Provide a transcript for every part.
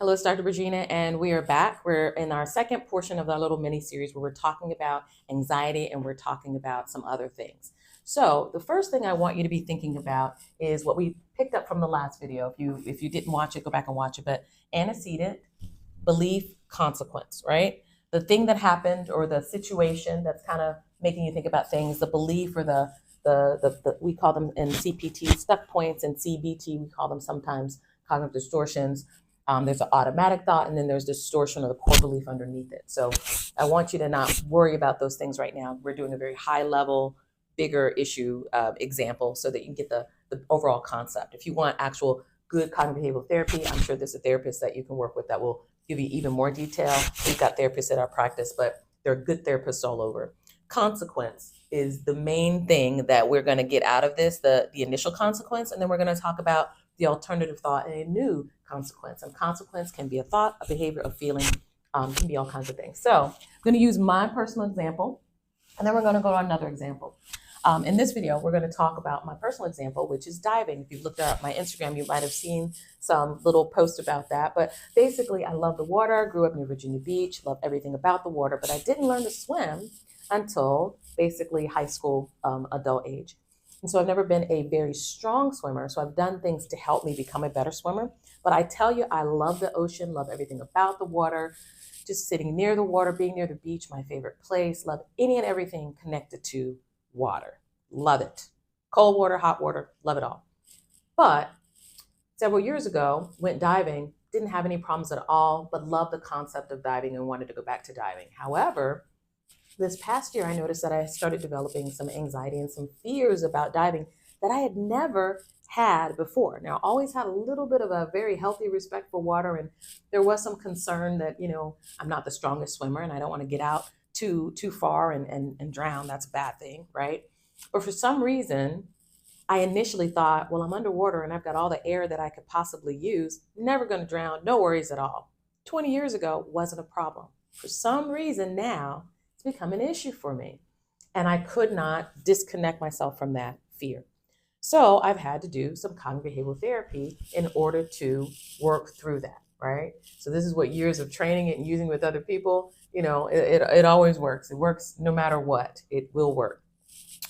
Hello, it's Dr. Bergina, and we are back. We're in our second portion of our little mini series where we're talking about anxiety and we're talking about some other things. So the first thing I want you to be thinking about is what we picked up from the last video. If you didn't watch it, go back and watch it. But antecedent, belief, consequence, right? The thing that happened or the situation that's kind of making you think about things, the belief or the we call them in CPT stuck points, and CBT we call them sometimes cognitive distortions. There's an automatic thought, and then there's distortion of the core belief underneath it. So I want you to not worry about those things right now. We're doing a very high level, bigger issue example so that you can get the overall concept. If you want actual good cognitive behavioral therapy, I'm sure there's a therapist that you can work with that will give you even more detail. We've got therapists at our practice, but there are good therapists all over. Consequence is the main thing that we're going to get out of this, the initial consequence, and then we're going to talk about the alternative thought and a new consequence. And consequence can be a thought, a behavior, a feeling, can be all kinds of things. So I'm going to use my personal example, and then we're going to go to another example. In this video, we're going to talk about my personal example, which is diving. If you've looked at my Instagram, you might have seen some little post about that. But basically, I love the water, grew up near Virginia Beach, love everything about the water, but I didn't learn to swim until basically high school, adult age. And so I've never been a very strong swimmer. So I've done things to help me become a better swimmer. But I tell you, I love the ocean, love everything about the water, just sitting near the water, being near the beach, my favorite place, love any and everything connected to water. Love it. Cold water, hot water, love it all. But several years ago, went diving, didn't have any problems at all, but loved the concept of diving and wanted to go back to diving. However, this past year, I noticed that I started developing some anxiety and some fears about diving that I had never had before. Now, I always had a little bit of a very healthy respect for water, and there was some concern that, I'm not the strongest swimmer and I don't want to get out too far and drown. That's a bad thing, right? But for some reason, I initially thought, well, I'm underwater and I've got all the air that I could possibly use, never going to drown, no worries at all. 20 years ago, wasn't a problem. For some reason now, become an issue for me. And I could not disconnect myself from that fear. So I've had to do some cognitive behavioral therapy in order to work through that, right? So this is what years of training it and using with other people, it always works. It works no matter what, it will work.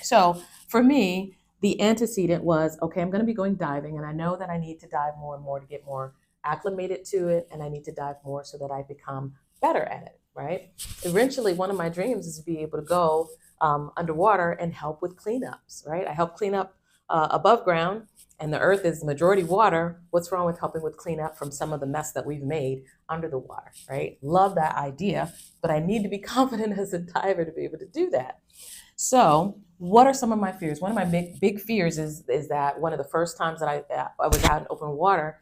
So for me, the antecedent was, okay, I'm going to be going diving, and I know that I need to dive more and more to get more acclimated to it, and I need to dive more so that I become better at it. Right? Eventually, one of my dreams is to be able to go underwater and help with cleanups, right? I help clean up above ground, and the earth is majority water. What's wrong with helping with cleanup from some of the mess that we've made under the water, right? Love that idea, but I need to be confident as a diver to be able to do that. So what are some of my fears? One of my big fears is that one of the first times that I was out in open water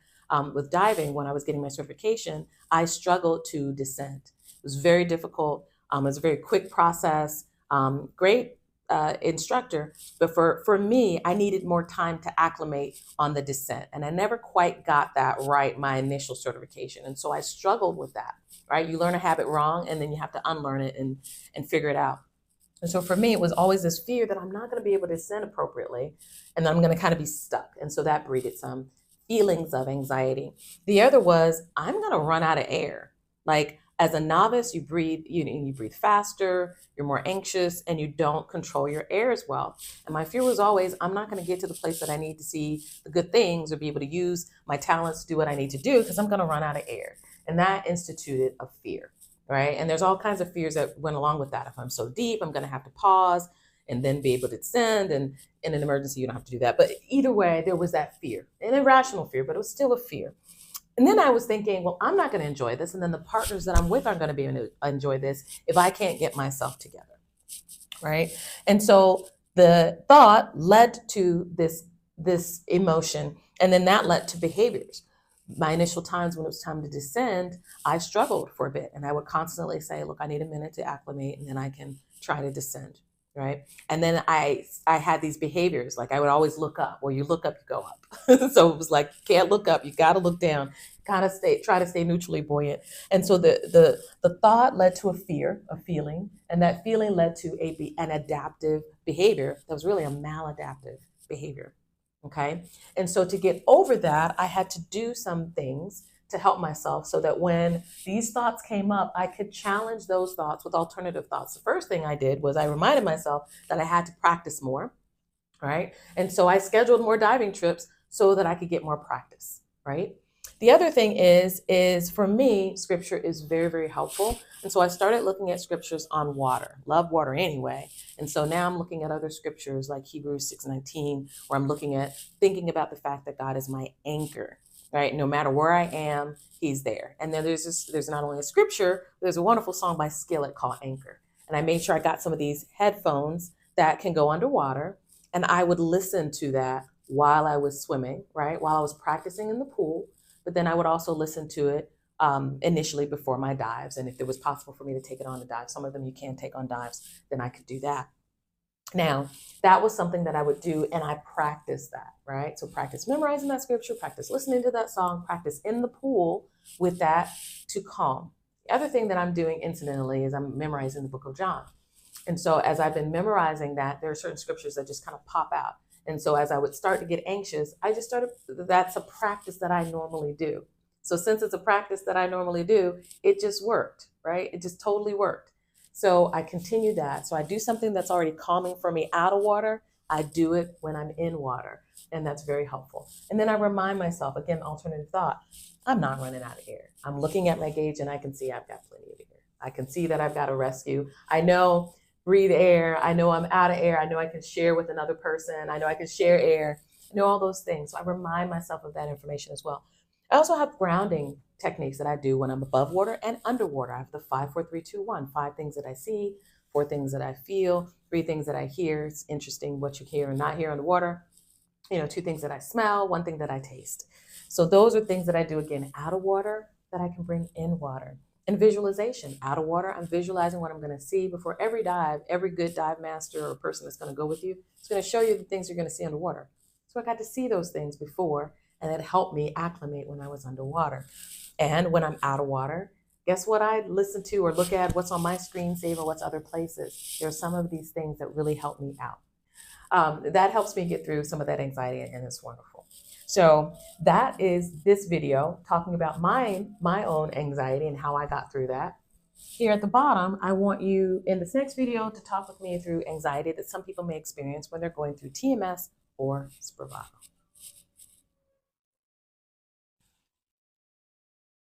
with diving, when I was getting my certification, I struggled to descend. It was very difficult. It was a very quick process. Great instructor, but for me, I needed more time to acclimate on the descent, and I never quite got that right my initial certification, and so I struggled with that. Right? You learn a habit wrong, and then you have to unlearn it and figure it out. And so for me, it was always this fear that I'm not going to be able to descend appropriately, and I'm going to kind of be stuck, and so that breeded some feelings of anxiety. The other was I'm going to run out of air. Like, as a novice, you breathe faster, you're more anxious, and you don't control your air as well. And my fear was always, I'm not going to get to the place that I need to see the good things or be able to use my talents to do what I need to do because I'm going to run out of air. And that instituted a fear, right? And there's all kinds of fears that went along with that. If I'm so deep, I'm going to have to pause and then be able to descend. And in an emergency, you don't have to do that. But either way, there was that fear, an irrational fear, but it was still a fear. And then I was thinking, well, I'm not going to enjoy this. And then the partners that I'm with aren't going to be able to enjoy this if I can't get myself together, right? And so the thought led to this emotion, and then that led to behaviors. My initial times when it was time to descend, I struggled for a bit. And I would constantly say, look, I need a minute to acclimate, and then I can try to descend. Right. And then I had these behaviors, like I would always look up. Well, you look up, you go up. So it was like, can't look up, you got to look down, try to stay neutrally buoyant. And so the thought led to a feeling, and that feeling led to an adaptive behavior that was really a maladaptive behavior. Okay. And so to get over that, I had to do some things to help myself so that when these thoughts came up, I could challenge those thoughts with alternative thoughts. The first thing I did was I reminded myself that I had to practice more, right? And so I scheduled more diving trips so that I could get more practice, right? The other thing is for me, scripture is very, very helpful. And so I started looking at scriptures on water. Love water anyway. And so now I'm looking at other scriptures like Hebrews 6:19, where I'm looking at thinking about the fact that God is my anchor, right? No matter where I am, he's there. And then there's not only a scripture, there's a wonderful song by Skillet called Anchor. And I made sure I got some of these headphones that can go underwater. And I would listen to that while I was swimming, right? While I was practicing in the pool. But then I would also listen to it initially before my dives. And if it was possible for me to take it on a dive, some of them you can take on dives, then I could do that. Now, that was something that I would do, and I practiced that, right? So practice memorizing that scripture, practice listening to that song, practice in the pool with that to calm. The other thing that I'm doing incidentally is I'm memorizing the book of John. And so as I've been memorizing that, there are certain scriptures that just kind of pop out. And so as I would start to get anxious, I just started, that's a practice that I normally do. So since it's a practice that I normally do, it just worked, right? It just totally worked. So I continue that. So I do something that's already calming for me out of water. I do it when I'm in water, and that's very helpful. And then I remind myself, again, alternative thought, I'm not running out of air. I'm looking at my gauge and I can see I've got plenty of air. I can see that I've got a rescue. I know breathe air. I know I'm out of air. I know I can share with another person. I know I can share air. I know all those things. So I remind myself of that information as well. I also have grounding techniques that I do when I'm above water and underwater. I have the 5, 4, 3, 2, 1. 5 things that I see, 4 things that I feel, 3 things that I hear. It's interesting what you hear and not hear underwater. 2 things that I smell, 1 thing that I taste. So those are things that I do, again, out of water that I can bring in water. And visualization. Out of water, I'm visualizing what I'm going to see before every dive. Every good dive master or person that's going to go with you is going to show you the things you're going to see underwater. So I got to see those things before, and it helped me acclimate when I was underwater. And when I'm out of water, guess what I listen to or look at? What's on my screensaver? What's other places? There are some of these things that really help me out. That helps me get through some of that anxiety, and it's wonderful. So that is this video talking about my own anxiety and how I got through that. Here at the bottom, I want you in this next video to talk with me through anxiety that some people may experience when they're going through TMS or Spravato.